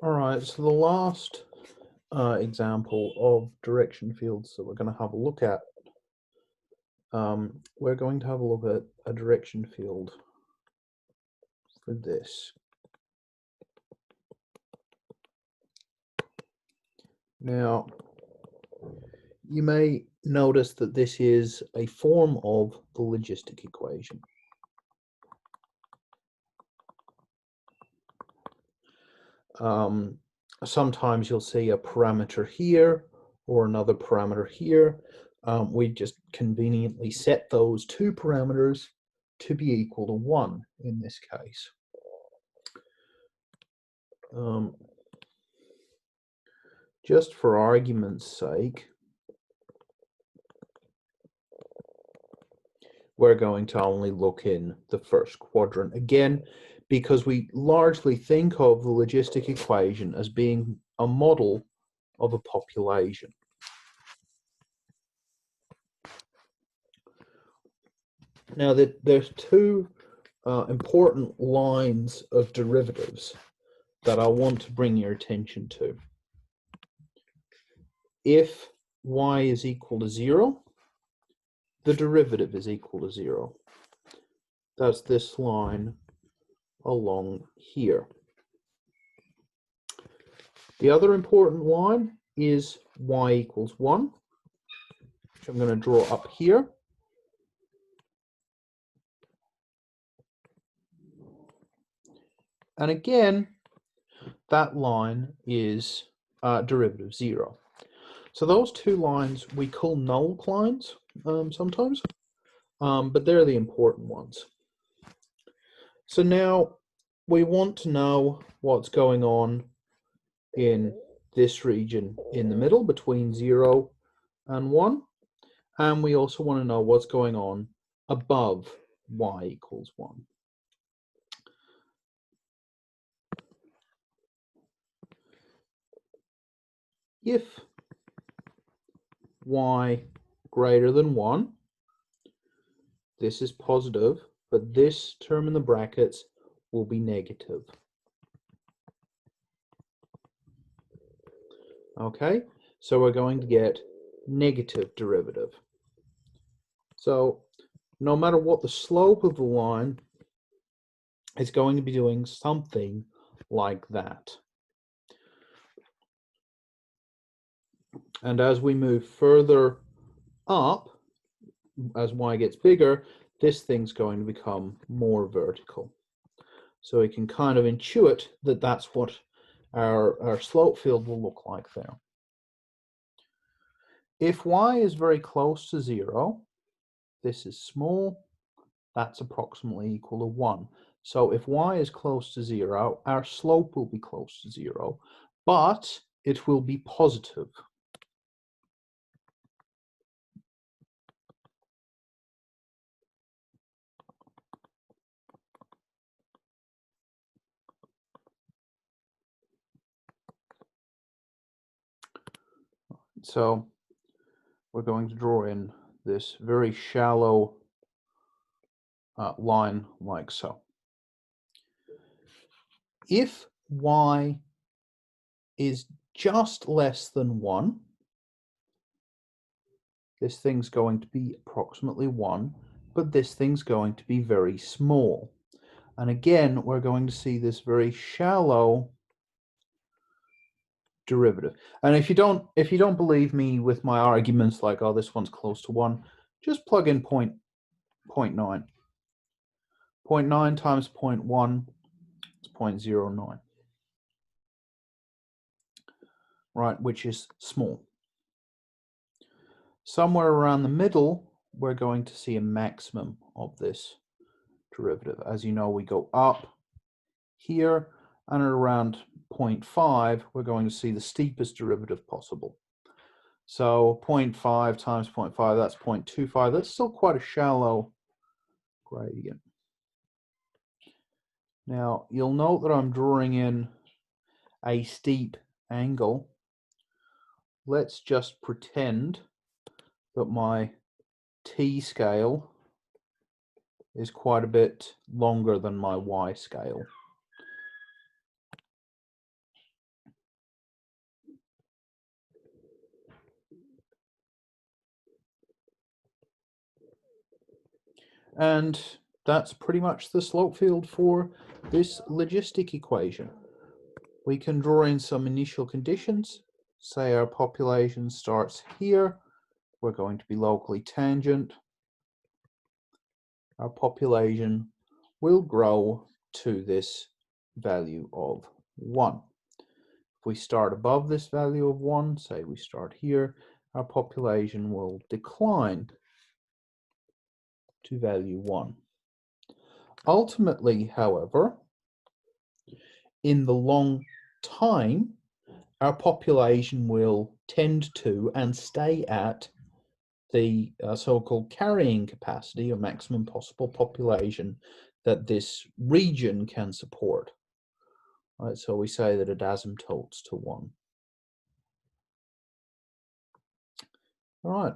All right, so the last example of direction fields that we're going to have a look at, we're going to have a look at a direction field for this. Now, you may notice that this is a form of the logistic equation. Sometimes you'll see a parameter here or another parameter here. We just conveniently set those two parameters to be equal to 1 in this case. Just for argument's sake, we're going to only look in the first quadrant again, because we largely think of the logistic equation as being a model of a population. Now, there's two important lines of derivatives that I want to bring your attention to. If y is equal to 0, the derivative is equal to 0. That's this line along here. The other important line is y equals 1, which I'm going to draw up here. And again, that line is derivative 0. So those two lines we call null lines sometimes, but they're the important ones. So now we want to know what's going on in this region in the middle between 0 and 1, and we also want to know what's going on above y equals 1. If y greater than 1, this is positive, but this term in the brackets will be negative. Okay, so we're going to get negative derivative. So no matter what the slope of the line, it's going to be doing something like that. And as we move further up, as y gets bigger, this thing's going to become more vertical. So we can kind of intuit that that's what our slope field will look like there. If y is very close to 0, this is small, that's approximately equal to 1. So if y is close to 0, our slope will be close to 0, but it will be positive. So we're going to draw in this very shallow line like so. If y is just less than 1, this thing's going to be approximately 1, but this thing's going to be very small. And again, we're going to see this very shallow derivative. And if you don't believe me with my arguments like, oh, this one's close to 1, just plug in 0.9. 0.9 times 0.1 is 0.09. Right, which is small. Somewhere around the middle, we're going to see a maximum of this derivative. As you know, we go up here, and at around 0.5, we're going to see the steepest derivative possible. So 0.5 times 0.5, that's 0.25. That's still quite a shallow gradient. Now, you'll note that I'm drawing in a steep angle. Let's just pretend that my t-scale is quite a bit longer than my y-scale. And that's pretty much the slope field for this logistic equation. We can draw in some initial conditions. Say our population starts here. We're going to be locally tangent. Our population will grow to this value of 1. If we start above this value of 1, say we start here, our population will decline to value 1. Ultimately, however, in the long time, our population will tend to and stay at the so-called carrying capacity or maximum possible population that this region can support. Right, so we say that it asymptotes to 1. All right.